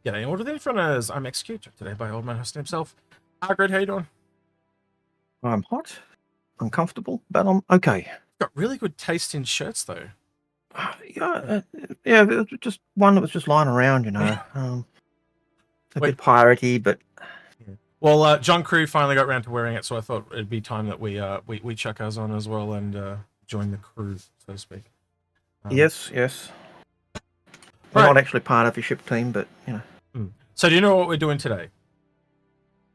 G'day, all of the Inforunners. I'm Execute, today by old man hosting himself. Algared, how you doing? I'm hot, uncomfortable, but I'm okay. Got really good taste in shirts, though. Yeah, there was just one that was just lying around, you know. A bit piratey, but well, John Crew finally got around to wearing it, so I thought it'd be time that we chuck ours on as well and join the crew, so to speak. yes. We're not actually part of your ship team, but you know. So, do you know what we're doing today?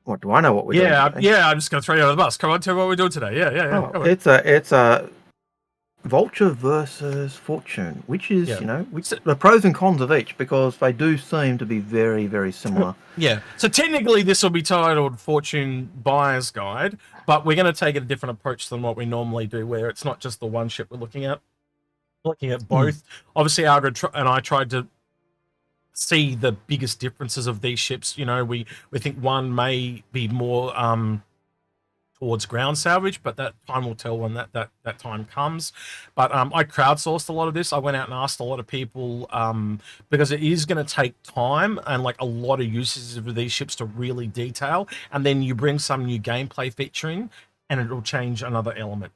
What do I know? What we're doing today? Yeah. I'm just gonna throw you under the bus. Come on, tell me what we're doing today. Yeah. Oh, it's a Vulture versus Fortune, which is the pros and cons of each, because they do seem to be very, very similar. Yeah. So technically, this will be titled Fortune Buyer's Guide, but we're going to take a different approach than what we normally do, where it's not just the one ship we're looking at. We're looking at both. Obviously, Algared and I tried to see the biggest differences of these ships. You know, we think one may be more towards ground salvage, but that time will tell when that time comes. But I crowdsourced a lot of this. I went out and asked a lot of people because it is going to take time and like a lot of uses of these ships to really detail, and then you bring some new gameplay feature in and it'll change another element.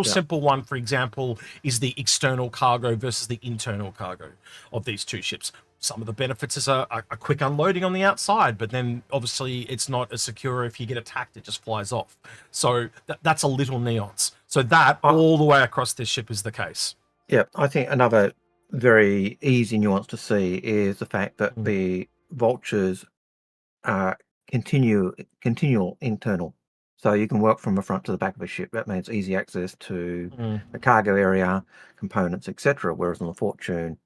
Simple one, for example, is the external cargo versus the internal cargo of these two ships. Some of the benefits is a quick unloading on the outside, but then obviously it's not as secure. If you get attacked, it just flies off. So that's a little nuance. So that all the way across this ship is the case. Yeah, I think another very easy nuance to see is the fact that the Vultures are continual internal. So you can work from the front to the back of a ship. That means easy access to the cargo area, components, etc. Whereas on the Fortune,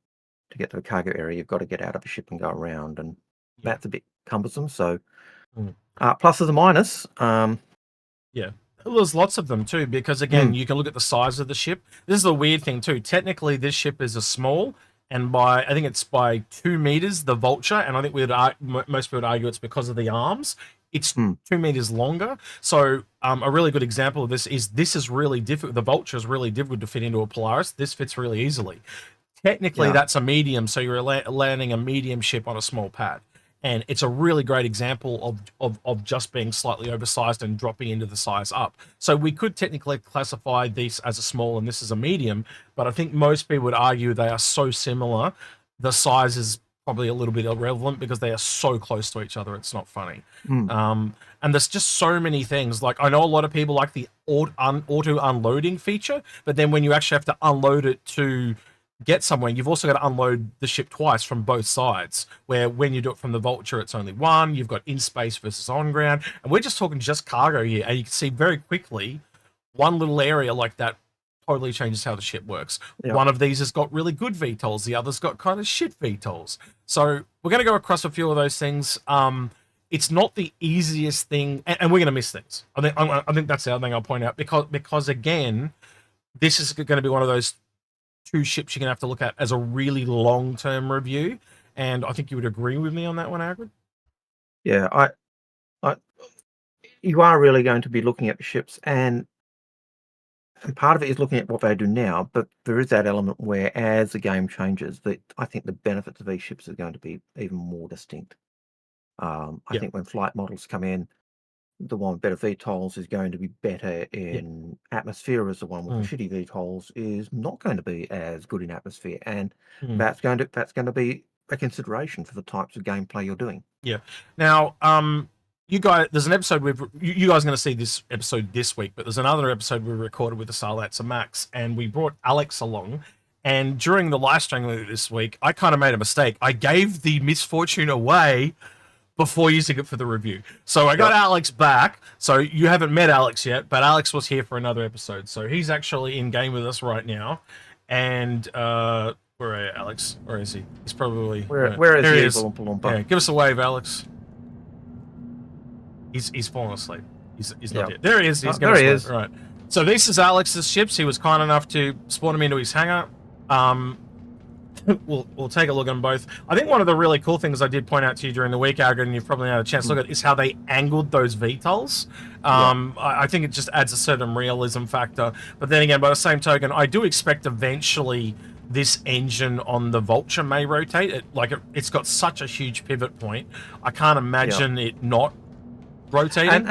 to get to the cargo area, you've got to get out of a ship and go around, and that's a bit cumbersome. So pluses and minus. There's lots of them too, because again, you can look at the size of the ship. This is the weird thing too. Technically, this ship is a small, and I think it's by 2 meters, the Vulture, and I think most people would argue it's because of the arms. It's 2 meters longer. So a really good example of this is really difficult. The Vulture is really difficult to fit into a Polaris. This fits really easily. Technically, that's a medium, so you're landing a medium ship on a small pad. And it's a really great example of just being slightly oversized and dropping into the size up. So we could technically classify this as a small and this is a medium, but I think most people would argue they are so similar, the size is probably a little bit irrelevant because they are so close to each other, it's not funny. And there's just so many things. Like, I know a lot of people like the auto unloading feature, but then when you actually have to unload it to get somewhere, you've also got to unload the ship twice from both sides, where when you do it from the Vulture, it's only one. You've got in space versus on ground, and we're just talking just cargo here, and you can see very quickly one little area like that totally changes how the ship works. One of these has got really good VTOLs, the other's got kind of shit VTOLs. So we're going to go across a few of those things. It's not the easiest thing, and we're going to miss things. I think that's the other thing I'll point out, because again, this is going to be one of those two ships you're going to have to look at as a really long-term review, and I think you would agree with me on that one, Algared. Yeah, you are really going to be looking at the ships, and part of it is looking at what they do now, but there is that element where, as the game changes, that I think the benefits of these ships are going to be even more distinct. I think when flight models come in, the one with better VTOLs is going to be better in atmosphere, whereas the one with the shitty VTOLs is not going to be as good in atmosphere, and that's going to be a consideration for the types of gameplay you're doing. Yeah. Now, you guys, there's an episode you guys are going to see this episode this week, but there's another episode we recorded with the Sarlats and Max, and we brought Alex along. And during the live stream this week, I kind of made a mistake. I gave the MISC Fortune away before using it for the review. So I got Alex back. So you haven't met Alex yet, but Alex was here for another episode. So he's actually in game with us right now. And where are you, Alex? Where is he? He's probably where he is he? Yeah, give us a wave, Alex. He's fallen asleep. He's not here. There he is. He's there he is. Right. So this is Alex's ships. He was kind enough to spawn him into his hangar. We'll take a look at them both. I think one of the really cool things I did point out to you during the week, Algared, and you've probably had a chance to look at, is how they angled those VTOLs. I think it just adds a certain realism factor. But then again, by the same token, I do expect eventually this engine on the Vulture may rotate. It's got such a huge pivot point. I can't imagine it not rotating.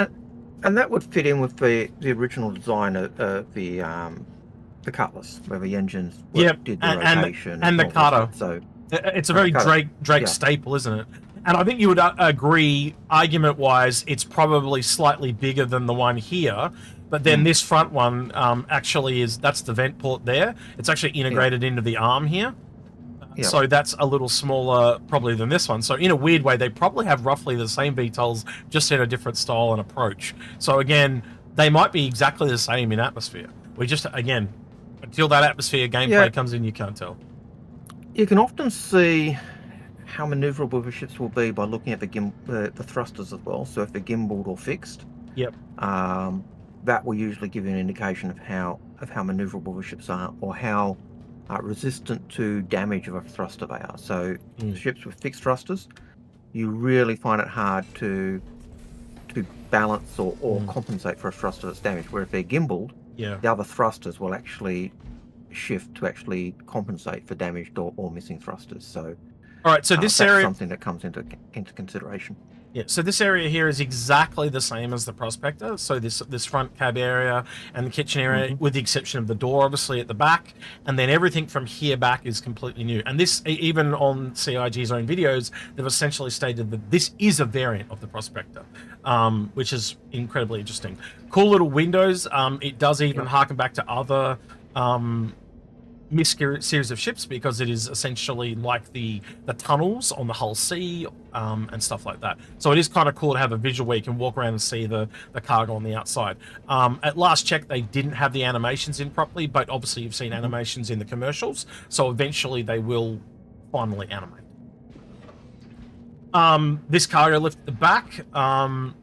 And that would fit in with the original design of the Cutlass, where the engines did the rotation and the cutter. So it's a very Drake staple, isn't it? And I think you would agree, argument-wise, it's probably slightly bigger than the one here. But then this front one actually that's the vent port there. It's actually integrated into the arm here. So that's a little smaller probably than this one. So in a weird way, they probably have roughly the same VTOLs, just in a different style and approach. So again, they might be exactly the same in atmosphere. We just, again, until that atmosphere gameplay comes in, you can't tell. You can often see how maneuverable the ships will be by looking at the thrusters as well. So if they're gimbaled or fixed, that will usually give you an indication of how maneuverable the ships are, or how resistant to damage of a thruster they are. So ships with fixed thrusters, you really find it hard to balance or compensate for a thruster that's damaged. Where if they're gimbaled, the other thrusters will actually shift to actually compensate for damaged or missing thrusters. So all right, so this that's area, something that comes into consideration. Yeah, so this area here is exactly the same as the Prospector. So this front cab area and the kitchen area, with the exception of the door, obviously, at the back. And then everything from here back is completely new. And this, even on CIG's own videos, they've essentially stated that this is a variant of the Prospector, which is incredibly interesting. Cool little windows. It does even harken back to other MISC series of ships, because it is essentially like the tunnels on the Hull C and stuff like that. So it is kind of cool to have a visual where you can walk around and see the cargo on the outside. At last check, they didn't have the animations in properly, but obviously you've seen animations in the commercials, so eventually they will finally animate. This cargo lift at the back, and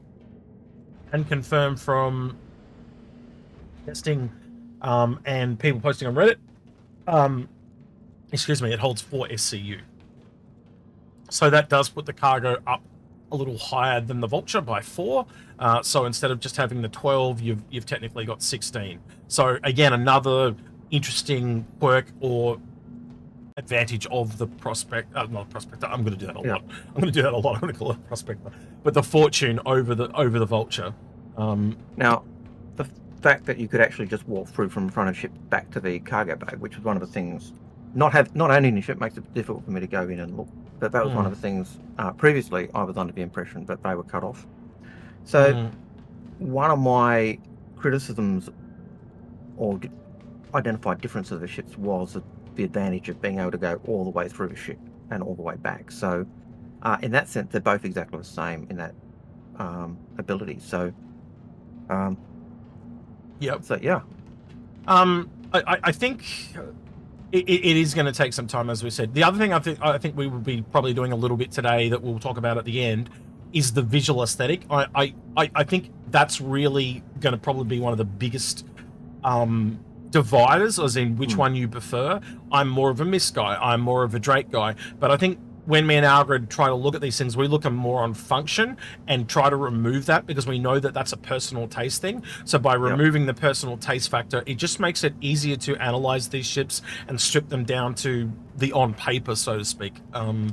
confirmed from testing and people posting on Reddit, excuse me, it holds 4 SCU. So that does put the cargo up a little higher than the Vulture by 4. So instead of just having the 12, you've technically got 16. So again, another interesting quirk or advantage of the not Prospector. I'm going to do that a lot. I'm going to do that a lot. I'm going to call it Prospector, but the Fortune over the Vulture. Now, the fact that you could actually just walk through from the front of the ship back to the cargo bay, which was one of the things, not owning the ship makes it difficult for me to go in and look, but that was one of the things previously I was under the impression that they were cut off. So one of my criticisms or identified differences of the ships was the advantage of being able to go all the way through the ship and all the way back. So in that sense, they're both exactly the same in that ability. So So I think it is going to take some time, as we said. The other thing I think we will be probably doing a little bit today that we'll talk about at the end is the visual aesthetic. I think that's really going to probably be one of the biggest dividers, as in which one you prefer. I'm more of a MISC guy. I'm more of a Drake guy. But I think when me and Algared try to look at these things, we look more on function and try to remove that, because we know that that's a personal taste thing. So by removing the personal taste factor, it just makes it easier to analyze these ships and strip them down to the on paper, so to speak. I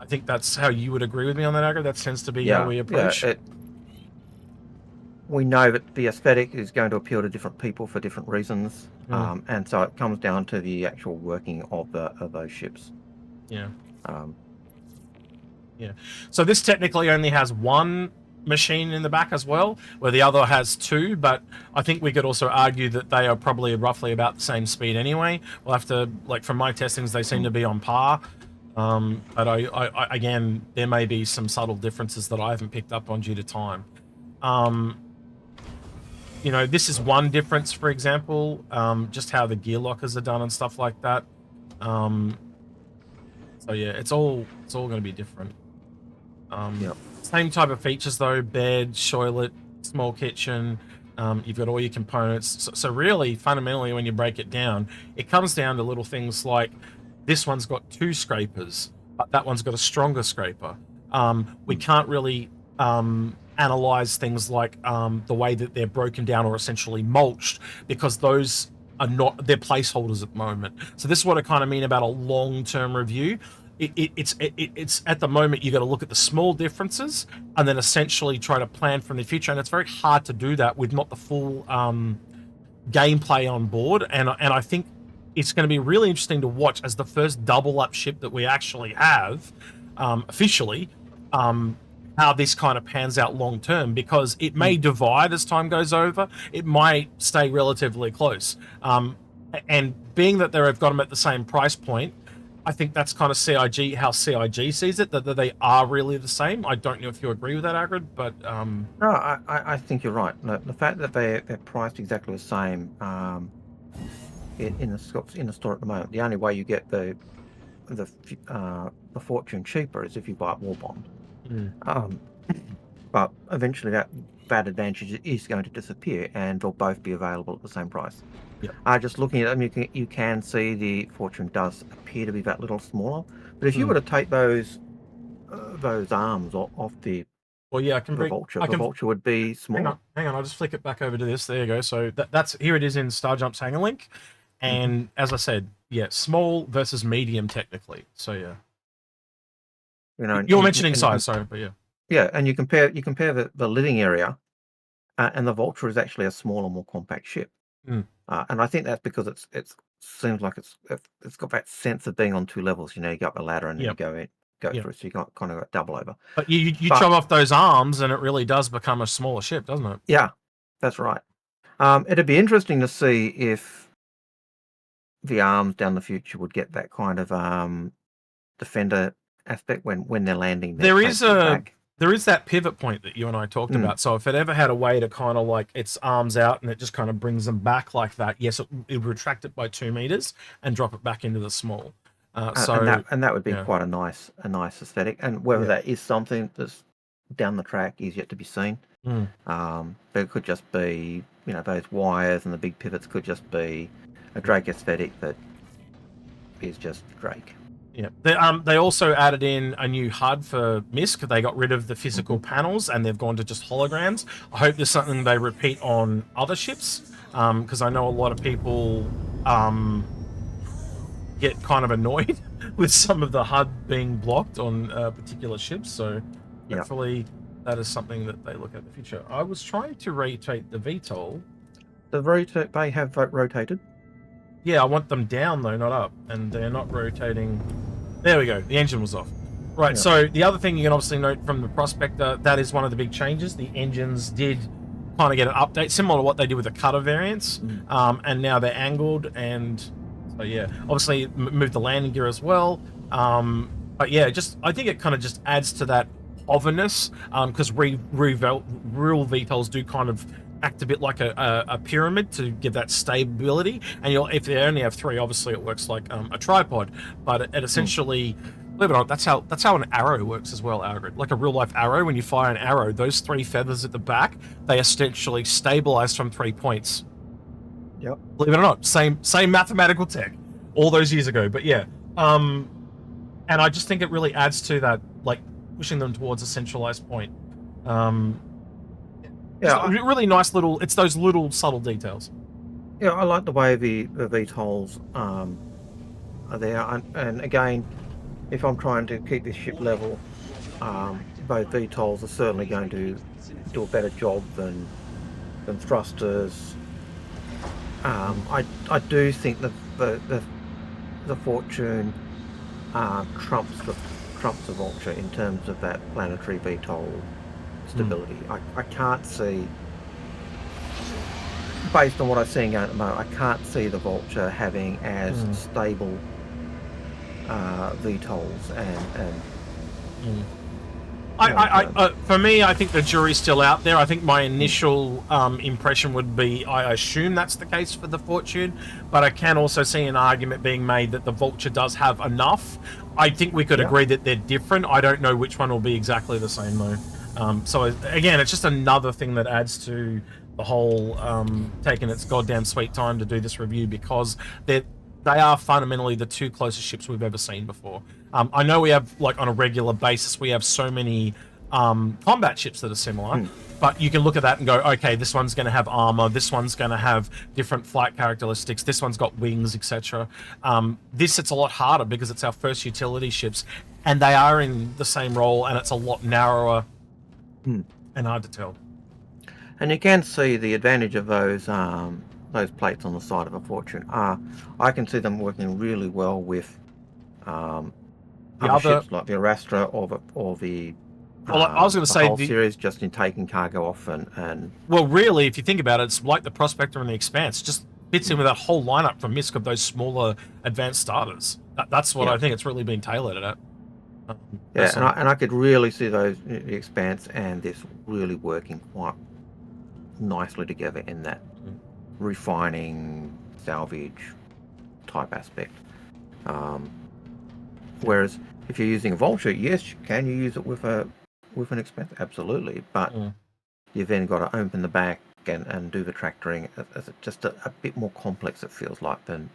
think that's how you would agree with me on that, Algared. That tends to be how we approach. We know that the aesthetic is going to appeal to different people for different reasons, and so it comes down to the actual working of those ships. So this technically only has one machine in the back as well, where the other has 2, but I think we could also argue that they are probably roughly about the same speed anyway. We'll have to, like, from my testings, they seem to be on par. But I again, there may be some subtle differences that I haven't picked up on due to time. You know, this is one difference, for example, just how the gear lockers are done and stuff like that. So yeah, it's all going to be different. Same type of features though: bed, toilet, small kitchen. You've got all your components. So really, fundamentally, when you break it down, it comes down to little things like this one's got 2 scrapers, but that one's got a stronger scraper. We can't really analyze things like the way that they're broken down or essentially mulched, because those not, they're placeholders at the moment. So this is what I kind of mean about a long-term review. It's at the moment you got to look at the small differences and then essentially try to plan from the future, and it's very hard to do that with not the full gameplay on board. And I think it's going to be really interesting to watch as the first double up ship that we actually have officially, how this kind of pans out long term, because it may divide as time goes over. It might stay relatively close. And being that they've got them at the same price point, I think that's kind of CIG, how CIG sees it, that they are really the same. I don't know if you agree with that, Algared, but No, I think you're right. The fact that they're priced exactly the same in the store at the moment, the only way you get the Fortune cheaper is if you buy it war bond. But eventually that advantage is going to disappear, and they'll both be available at the same price. Yep. Just looking at them, you can see the Fortune does appear to be that little smaller. But if you were to take those arms off the I can bring Vulture, the Vulture would be smaller. Hang on, I'll just flick it back over to this. There you go. So that's here it is in StarJump's Hanger Link, and as I said, small versus medium technically. So you're mentioning size, sorry, but yeah, and you compare the living area, and the Vulture is actually a smaller, more compact ship. And I think that's because it seems like it's got that sense of being on two levels. You go up the ladder and then you go through, so you got kind of got double over. But you chop off those arms, and it really does become a smaller ship, doesn't it? Yeah, that's right. It'd be interesting to see if the arms down the future would get that kind of defender aspect when they're landing. There is that pivot point that you and I talked about. So if it ever had a way to kind of like its arms out and it just kind of brings them back like that, yes, it would retract it by 2 meters and drop it back into the small. And that would be quite a nice aesthetic. And whether that is something that's down the track is yet to be seen. But it could just be, those wires and the big pivots could just be a Drake aesthetic that is just Drake. Yeah, they also added in a new HUD for MISC. They got rid of the physical panels and they've gone to just holograms. I hope there's something they repeat on other ships, because I know a lot of people get kind of annoyed with some of the HUD being blocked on particular ships. So hopefully that is something that they look at in the future. I was trying to rotate the VTOL. They have rotated. Yeah, I want them down though, not up, and they're not rotating. There we go. The engine was off. Right. So the other thing you can obviously note from the Prospector, that is one of the big changes. The engines did kind of get an update, similar to what they did with the Cutter variants, and now they're angled, and so obviously moved the landing gear as well. But I think it kind of just adds to that hoverness, because real VTOLs do kind of act a bit like a pyramid to give that stability, and if they only have 3, obviously it works like a tripod, but it essentially, believe it or not, that's how an arrow works as well, Algared. Like a real life arrow, when you fire an arrow, those 3 feathers at the back, they essentially stabilize from 3 points. Yep. Believe it or not, same mathematical tech all those years ago. But and I just think it really adds to that, like pushing them towards a centralized point. Really nice little. It's those little subtle details. Yeah, I like the way the VTOLs are there, and again, if I'm trying to keep this ship level, both VTOLs are certainly going to do a better job than thrusters. I do think that the Fortune trumps the Vulture in terms of that planetary VTOL stability. I can't see, based on what I'm seeing at the moment, I can't see the Vulture having as stable VTOLs and for me, I think the jury's still out there. I think my initial impression would be, I assume that's the case for the Fortune, but I can also see an argument being made that the Vulture does have enough. I think we could agree that they're different. I don't know which one will be exactly the same though. So again, it's just another thing that adds to the whole taking its goddamn sweet time to do this review, because they are fundamentally the 2 closest ships we've ever seen before. I know we have, like, on a regular basis, we have so many combat ships that are similar, but you can look at that and go, okay, this one's going to have armor, this one's going to have different flight characteristics, this one's got wings, etc. This, it's a lot harder because it's our first utility ships, and they are in the same role, and it's a lot narrower and hard to tell. And you can see the advantage of those plates on the side of a Fortune. I can see them working really well with other ships like the Arastra or the well, I was going to say whole series, just in taking cargo off and well, really, if you think about it, it's like the Prospector and the Expanse. Just fits in with that whole lineup from MISC of those smaller advanced starters. That's what I think it's really been tailored at. Yeah, and I could really see those, the Expanse and this really working quite nicely together in that refining salvage type aspect. Whereas if you're using a Vulture, yes, can you use it with an Expanse? Absolutely, but you've then got to open the back and do the tractoring. It's just a bit more complex, it feels like, than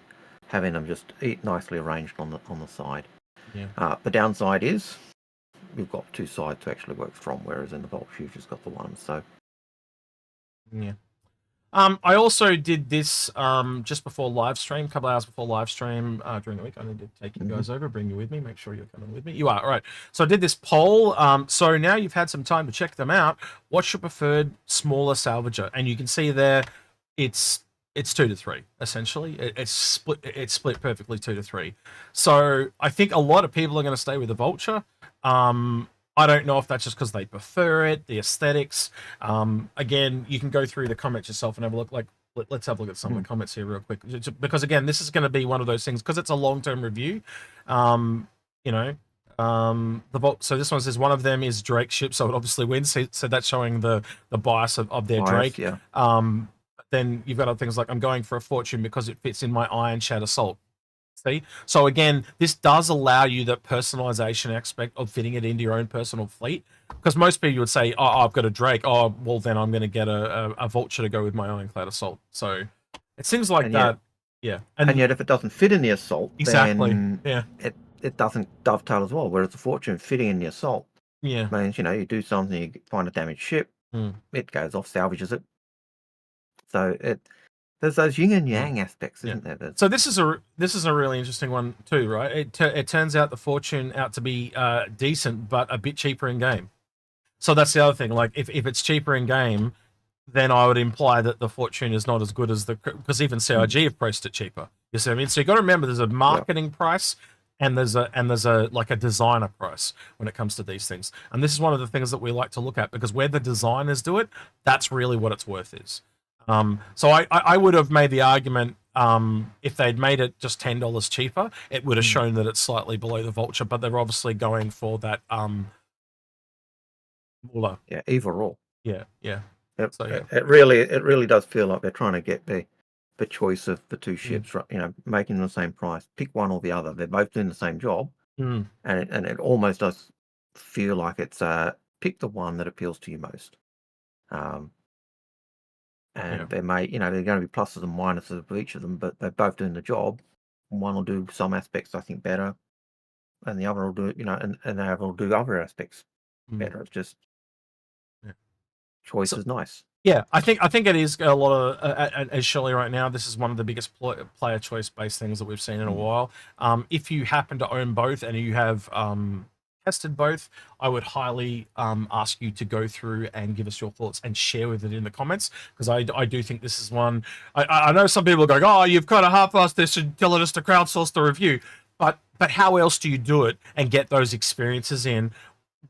having them just nicely arranged on the side. Yeah. The downside is you've got two sides to actually work from, whereas in the Vulture you've just got the one. So yeah. I also did this just before live stream, a couple hours before live stream during the week. I need to take you guys over, bring you with me, make sure you're coming with me. You are, all right. So I did this poll. So now you've had some time to check them out. What's your preferred smaller salvager? And you can see there, it's 2 to 3 essentially. It's split perfectly 2 to 3. So I think a lot of people are going to stay with the Vulture. I don't know if that's just because they prefer it, the aesthetics. Again, you can go through the comments yourself and have a look. Like, let's have a look at some of the comments here real quick, because again, this is going to be one of those things because it's a long-term review. You know, so this one says one of them is Drake ship, so it obviously wins. So that's showing the bias of their Drake. Yeah. Then you've got other things like I'm going for a Fortune because it fits in my Iron Shad Assault. See? So again, this does allow you that personalization aspect of fitting it into your own personal fleet. Because most people would say, oh, I've got a Drake. Oh, well, then I'm going to get a Vulture to go with my Ironclad Assault. So it seems like that. Yeah. And yet if it doesn't fit in the Assault, then it doesn't dovetail as well. Whereas the Fortune fitting in the Assault means, you do something, you find a damaged ship, it goes off, salvages it. So there's those yin and yang aspects, isn't there? So this is a really interesting one too, right? It turns out the Fortune out to be decent, but a bit cheaper in game. So that's the other thing. Like if it's cheaper in game, then I would imply that the Fortune is not as good as because even CIG have priced it cheaper. You see what I mean? So you got to remember there's a marketing price and there's a like a designer price when it comes to these things. And this is one of the things that we like to look at, because where the designers do it, that's really what it's worth is. So I would have made the argument if they'd made it just $10 cheaper, it would have shown that it's slightly below the Vulture, but they're obviously going for that overall. Yeah. It really does feel like they're trying to get the choice of the two ships, right? Making them the same price. Pick one or the other. They're both doing the same job, and it almost does feel like it's pick the one that appeals to you most. And there may, there are going to be pluses and minuses of each of them, but they're both doing the job. One will do some aspects, I think, better, and the other will do, and the other will do other aspects better. It's just choice is nice. Yeah, I think it is a lot of, as Shirley right now, this is one of the biggest player choice based things that we've seen in a while. If you happen to own both and you have tested both, I would highly ask you to go through and give us your thoughts and share with it in the comments, because I do think this is one. I know some people are going, oh, you've kind of half-assed this and telling us to crowdsource the review, but how else do you do it and get those experiences in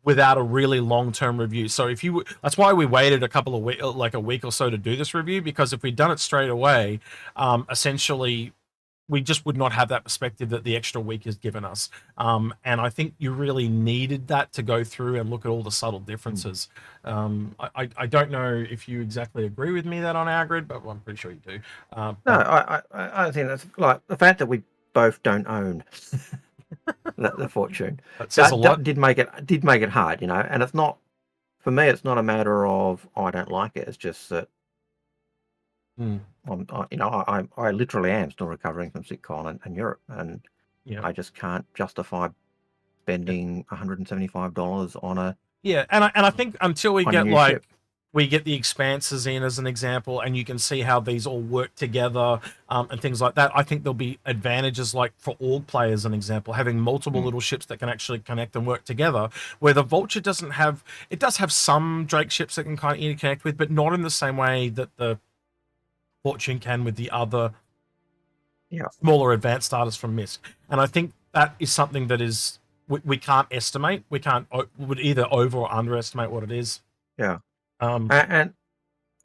without a really long-term review? So that's why we waited a couple of weeks, like a week or so, to do this review, because if we'd done it straight away, essentially we just would not have that perspective that the extra week has given us. And I think you really needed that to go through and look at all the subtle differences. I don't know if you exactly agree with me that on our grid, but I'm pretty sure you do. No, I think that's like the fact that we both don't own the Fortune. That did make it hard, and it's not, for me, it's not a matter of I don't like it. It's just that I literally am still recovering from SitCon and Europe, and I just can't justify spending $175 on a Yeah, and I think until we on a get new ship. we get the expanses in as an example, and you can see how these all work together, and things like that. I think there'll be advantages like for all players, an example, having multiple Mm. little ships that can actually connect and work together. Where the Vulture doesn't have, it does have some Drake ships that can kind of interconnect with, but not in the same way that the Fortune can with the other Yeah, smaller advanced starters from MISC. And I think that is something that is we can't estimate. We can't would either over or underestimate what it is. yeah. Um,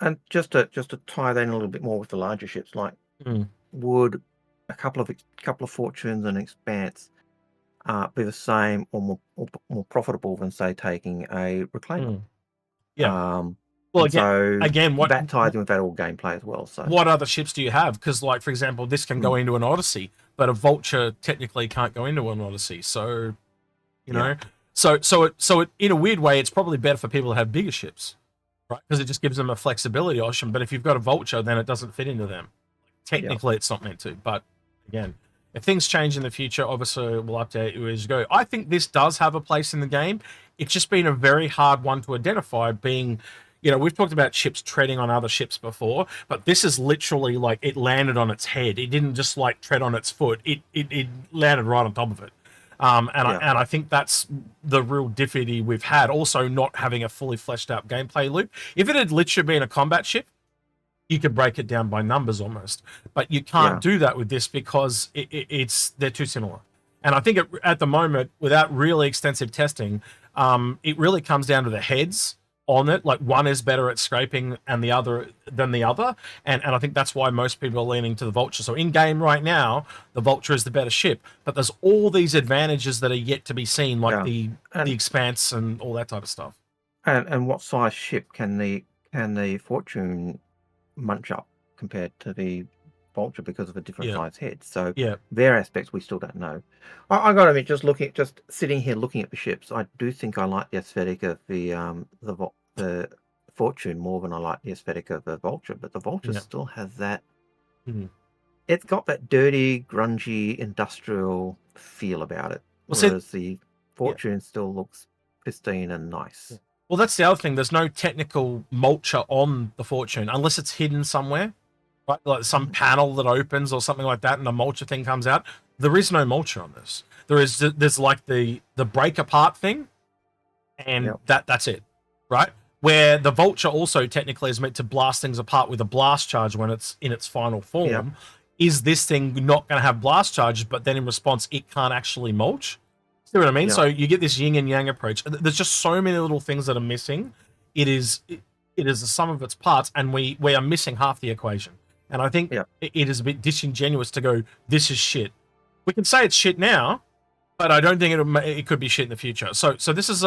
And just to tie that in a little bit more with the larger ships, like mm, would a couple of fortunes and expanse be the same or more profitable than say taking a reclaimer? mm, yeah. Well, And so again, that ties in with that all gameplay as well. So what other ships do you have? Because, like, for example, this can go into an Odyssey, but a Vulture technically can't go into an Odyssey. So, you yeah, know, so in a weird way, it's probably better for people to have bigger ships, right? Because it just gives them a flexibility option. But if you've got a Vulture, then it doesn't fit into them. yeah, Technically, it's not meant to. But again, if things change in the future, obviously we'll update you as you go. I think this does have a place in the game. It's just been a very hard one to identify, being, we've talked about ships treading on other ships before, but this is literally like it landed on its head. It didn't just like tread on its foot. It landed right on top of it. yeah, I think that's the real difficulty we've had. Also, not having a fully fleshed out gameplay loop. If it had literally been a combat ship, you could break it down by numbers almost, but you can't yeah, do that with this because they're too similar. And I think at the moment, without really extensive testing, it really comes down to the heads on it. Like one is better at scraping and the other than the other, and I think that's why most people are leaning to the Vulture. So in game right now, the Vulture is the better ship, but there's all these advantages that are yet to be seen, like yeah. the And expanse and all that type of stuff. what size ship can the fortune munch up compared to the Vulture because of a different Yeah, size head? So yeah, their aspects we still don't know. I got to admit, just sitting here looking at the ships, I do think I like the aesthetic of the Fortune more than I like the aesthetic of the Vulture. But the Vulture yeah. still has that. Mhm. It's got that dirty, grungy, industrial feel about it, Well, see, whereas the yeah. Fortune still looks pristine and nice. Well, that's the other thing. There's no technical mulcher on the Fortune unless it's hidden somewhere, right? Like some Mhm. panel that opens or something like that, and a mulcher thing comes out. There is no mulcher on this. There's like the break apart thing, and Yep. that's it, right? Where the Vulture also technically is meant to blast things apart with a blast charge when it's in its final Yep. form. Is this thing not going to have blast charges, but then in response it can't actually mulch? See what I mean? Yep. So you get this yin and yang approach. There's just so many little things that are missing. It is the sum of its parts, and we are missing half the equation. And I think Yep. it is a bit disingenuous to go, this is shit. We can say it's shit now, but I don't think it could be shit in the future. So this is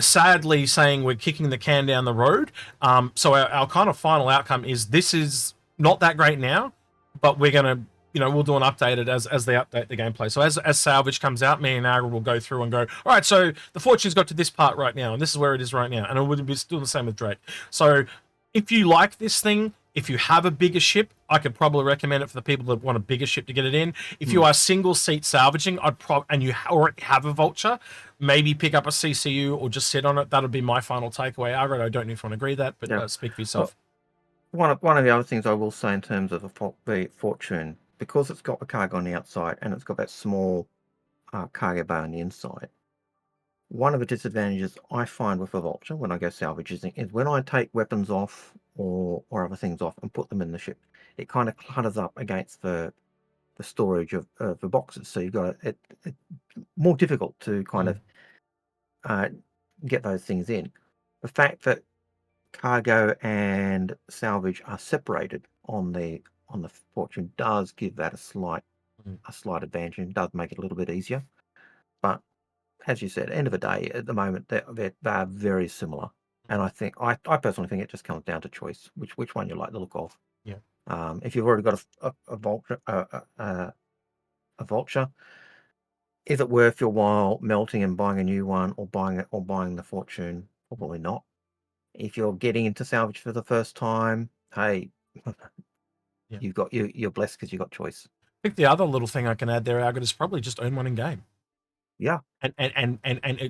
sadly saying we're kicking the can down the road. So our kind of final outcome is this is not that great now, but we're gonna, we'll do an updated as they update the gameplay. So as Salvage comes out, me and Algared will go through and go, all right, so the Fortune's got to this part right now, and this is where it is right now, and it would be still the same with Drake. So if you like this thing, if you have a bigger ship, I could probably recommend it for the people that want a bigger ship to get it in. If you are single seat salvaging, and you already have a Vulture, maybe pick up a CCU or just sit on it. That'll be my final takeaway. Alfred, I don't know if you want to agree with that, but Yep. speak for Well, yourself. one of the other things I will say in terms of the Fortune, because it's got the cargo on the outside and it's got that small cargo bay on the inside. One of the disadvantages I find with a Vulture when I go salvaging is when I take weapons off or other things off and put them in the ship, it kind of clutters up against the storage of the boxes. So you've got it more difficult to kind Mm, of uh, get those things in. The fact that cargo and salvage are separated on the Fortune does give that mm, a slight advantage and does make it a little bit easier. But as you said, end of the day, at the moment they are very similar. And I personally think it just comes down to choice, which one you like the look of. yeah. If you've already got a Vulture, a Vulture, is it worth your while melting and buying a new one or buying the Fortune? Probably not. If you're getting into salvage for the first time, hey, Yeah. you're blessed because you got choice. I think the other little thing I can add there, Alfred, is probably just own one in game. Yeah. And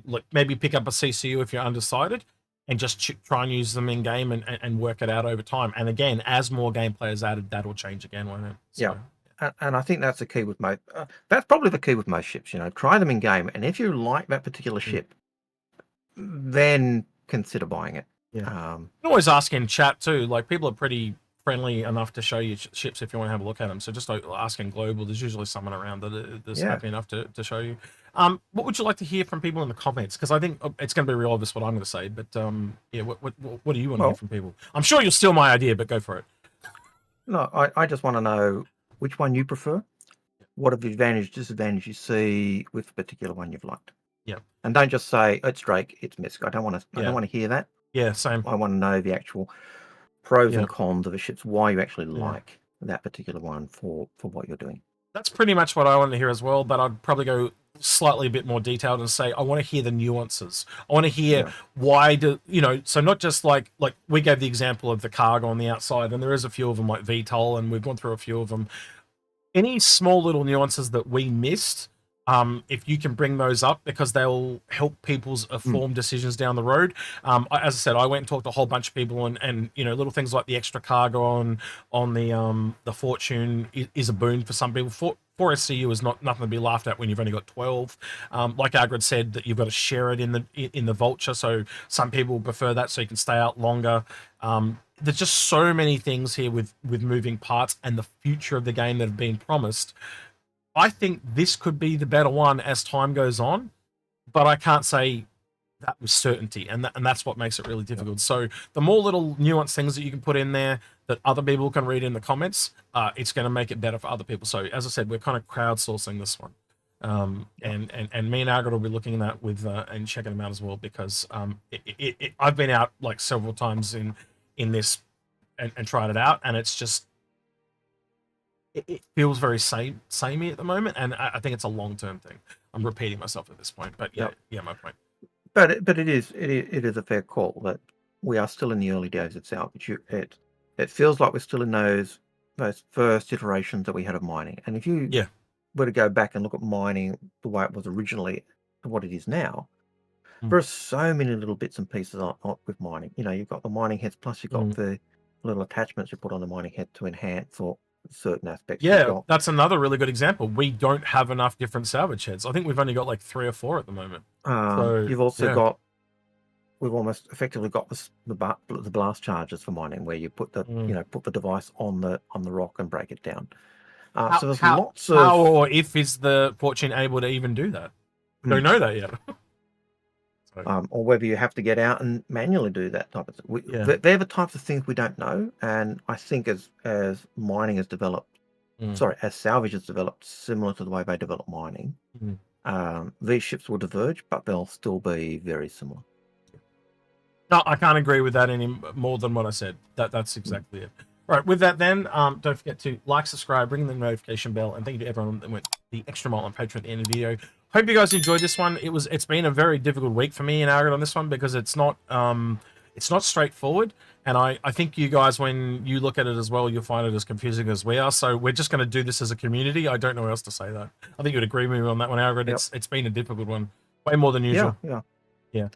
look, maybe pick up a CCU if you're undecided, and just try and use them in game and work it out over time. And again, as more gameplay is added, that will change again, won't it? So, yeah. And I think that's the key with most. That's probably the key with most ships. You know, try them in game, and if you like that particular ship, then consider buying it. Yeah. You can always ask in chat too. Like, people are pretty friendly enough to show you ships if you want to have a look at them. So just ask in global. There's usually someone around that is happy enough to show you. What would you like to hear from people in the comments? Because I think it's going to be real obvious what I'm going to say. But yeah, what do you want to hear from people? I'm sure you'll steal my idea, but go for it. No, I just want to know which one you prefer. What are the advantages, disadvantages you see with the particular one you've liked? Yeah. And don't just say it's Drake, it's MISC. I don't want to hear that. Yeah, same. I want to know the actual pros and cons of the ships, why you actually like that particular one for what you're doing. That's pretty much what I want to hear as well, but I'd probably go slightly a bit more detailed and say I want to hear the nuances. I want to hear why so not just like we gave the example of the cargo on the outside, and there is a few of them like VTOL, and we've gone through a few of them. Any small little nuances that we missed, if you can bring those up, because they'll help people's informed decisions down the road. As I said, I went and talked to a whole bunch of people, and little things like the extra cargo on the Fortune is a boon for some people. For SCU is nothing to be laughed at when you've only got 12. Like Algared said, that you've got to share it in the Vulture, so some people prefer that so you can stay out longer. There's just so many things here with moving parts and the future of the game that have been promised. I think this could be the better one as time goes on, but I can't say that with certainty, and that's what makes it really difficult. So the more little nuanced things that you can put in there that other people can read in the comments, it's going to make it better for other people. So as I said, we're kind of crowdsourcing this one, and me and Algared will be looking at that with and checking them out as well, because I've been out like several times in this and tried it out, and it's just it feels very samey at the moment, and I think it's a long-term thing. I'm repeating myself at this point, but yeah, my point. But it is a fair call that we are still in the early days of Salvage. It feels like we're still in those first iterations that we had of mining. And if you were to go back and look at mining the way it was originally to what it is now, there are so many little bits and pieces on with mining. You've got the mining heads, plus you've got the little attachments you put on the mining head to enhance or certain aspects. Yeah, that's another really good example. We don't have enough different salvage heads. I think we've only got like 3 or 4 at the moment. So you've also got, we've almost effectively got the blast charges for mining, where you put the put the device on the rock and break it down. So there's lots of how or if is the Fortune able to even do that? Don't know that yet. Or whether you have to get out and manually do that type of thing. They're the types of things we don't know, and I think as mining has developed, as salvage has developed, similar to the way they develop mining, these ships will diverge, but they'll still be very similar. No, I can't agree with that any more than what I said. That's exactly it. Right, with that then, don't forget to like, subscribe, ring the notification bell, and thank you to everyone that went the extra mile on Patreon at the end of the video. Hope you guys enjoyed this one. It's been a very difficult week for me and Algared on this one, because it's not straightforward, and I think you guys, when you look at it as well, you'll find it as confusing as we are. So we're just going to do this as a community. I don't know how else to say that. I think you'd agree with me on that one, Algared. It's been a difficult one, way more than usual. Yeah.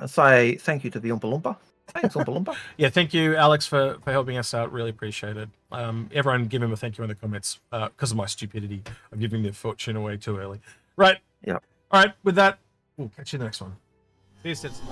Say thank you to the Oompa Loompa. Thanks, Oompa Loompa. Yeah, thank you, Alex, for helping us out. Really appreciate it. Everyone give him a thank you in the comments, because of my stupidity of giving the Fortune away too early. Right. Yeah. All right. With that, we'll catch you in the next one. See you, Sits.